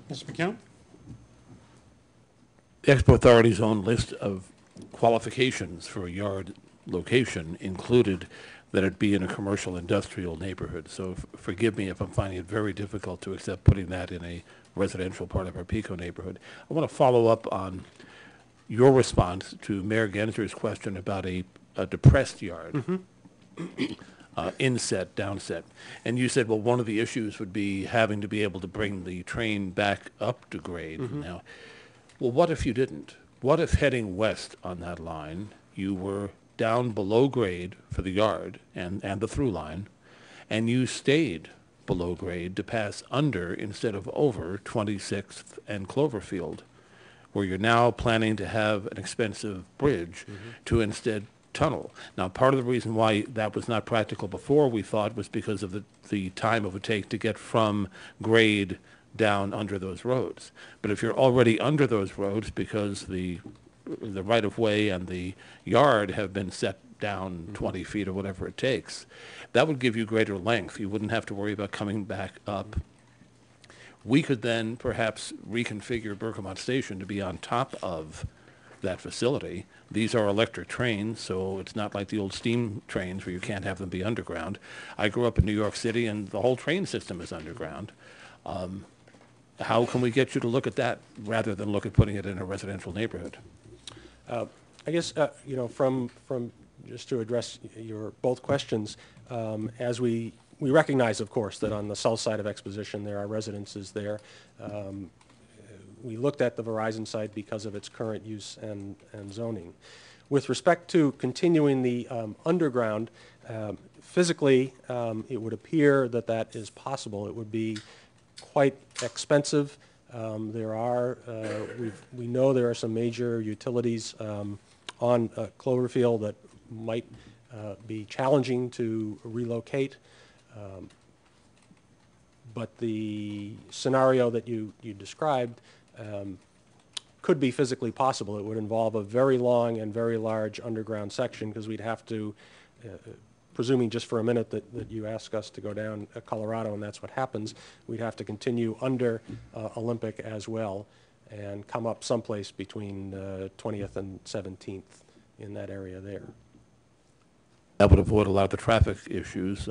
Mr. McKeown? The Expo Authority's own list of qualifications for a yard location included that it be in a commercial industrial neighborhood. So forgive me if I'm finding it very difficult to accept putting that in a residential part of our Pico neighborhood. I want to follow up on your response to Mayor Genser's question about a depressed yard, inset, downset. And you said, well, one of the issues would be having to be able to bring the train back up to grade. Now, well, what if you didn't? What if heading west on that line, you were down below grade for the yard and the through line, and you stayed below grade to pass under instead of over 26th and Cloverfield, where you're now planning to have an expensive bridge to instead tunnel. Now, part of the reason why that was not practical before, we thought, was because of the time it would take to get from grade down under those roads. But if you're already under those roads because the right-of-way and the yard have been set down 20 feet or whatever it takes, that would give you greater length. You wouldn't have to worry about coming back up. We could then perhaps reconfigure Bergamot Station to be on top of that facility. These are electric trains, so it's not like the old steam trains where you can't have them be underground. I grew up in New York City, and the whole train system is underground. How can we get you to look at that rather than look at putting it in a residential neighborhood? I guess, you know, from just to address your both questions, as we recognize, of course, that on the south side of Exposition there are residences there. We looked at the Verizon site because of its current use and zoning. With respect to continuing the underground, physically, it would appear that that is possible. It would be quite expensive. There are, we know there are some major utilities on Cloverfield that might be challenging to relocate. But the scenario that you described could be physically possible. It would involve a very long and very large underground section because we'd have to, presuming just for a minute that you ask us to go down Colorado and that's what happens, we'd have to continue under Olympic as well and come up someplace between 20th and 17th in that area there. That would avoid a lot of the traffic issues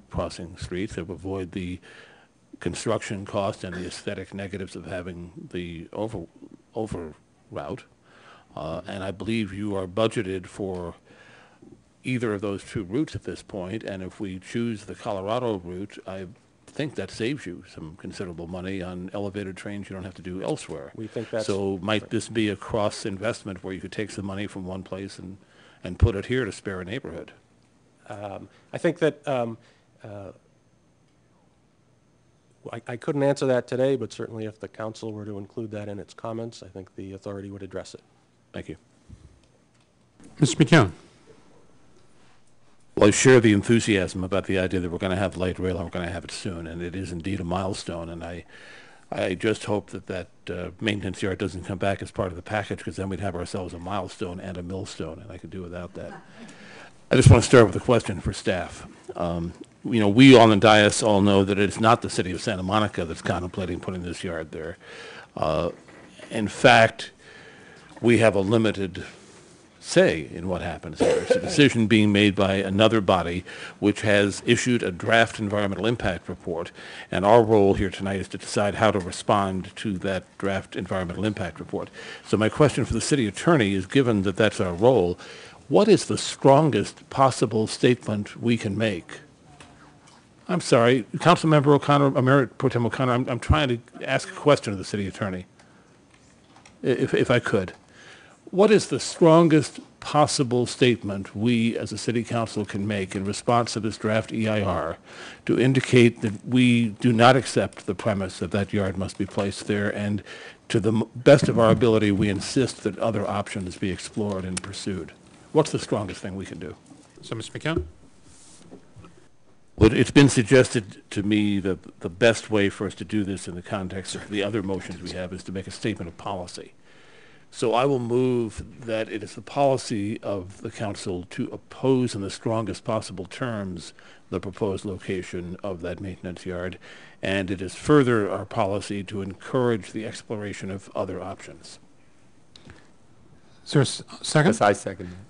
crossing streets. It would avoid the construction cost and the aesthetic negatives of having the over route. And I believe you are budgeted for either of those two routes at this point, and if we choose the Colorado route, I think that saves you some considerable money on elevated trains you don't have to do elsewhere. We think that's so might this be a cross investment where you could take some money from one place and put it here to spare a neighborhood? I think that I couldn't answer that today, but certainly if the council were to include that in its comments, I think the authority would address it. Thank you. Mr. McKeown? Well, I share the enthusiasm about the idea that we're going to have light rail and we're going to have it soon, and it is indeed a milestone. And I just hope that maintenance yard doesn't come back as part of the package, because then we'd have ourselves a milestone and a millstone, and I could do without that. I just want to start with a question for staff. You know, we on the dais all know that it's not the city of Santa Monica that's contemplating putting this yard there. In fact, we have a limited say in what happens here. It's a decision being made by another body which has issued a draft environmental impact report, and our role here tonight is to decide how to respond to that draft environmental impact report. So my question for the city attorney is, given that that's our role, what is the strongest possible statement we can make? I'm sorry, Councilmember O'Connor, Mayor Pro Tem O'Connor, I'm trying to ask a question of the city attorney, if I could. What is the strongest possible statement we as a city council can make in response to this draft EIR to indicate that we do not accept the premise that that yard must be placed there, and to the best of our ability we insist that other options be explored and pursued? What's the strongest thing we can do? So, Mr. McKeown? Well, it's been suggested to me that the best way for us to do this in the context of the other motions we have is to make a statement of policy. So I will move that it is the policy of the council to oppose in the strongest possible terms the proposed location of that maintenance yard, and it is further our policy to encourage the exploration of other options. Is there a second? Yes, I second that.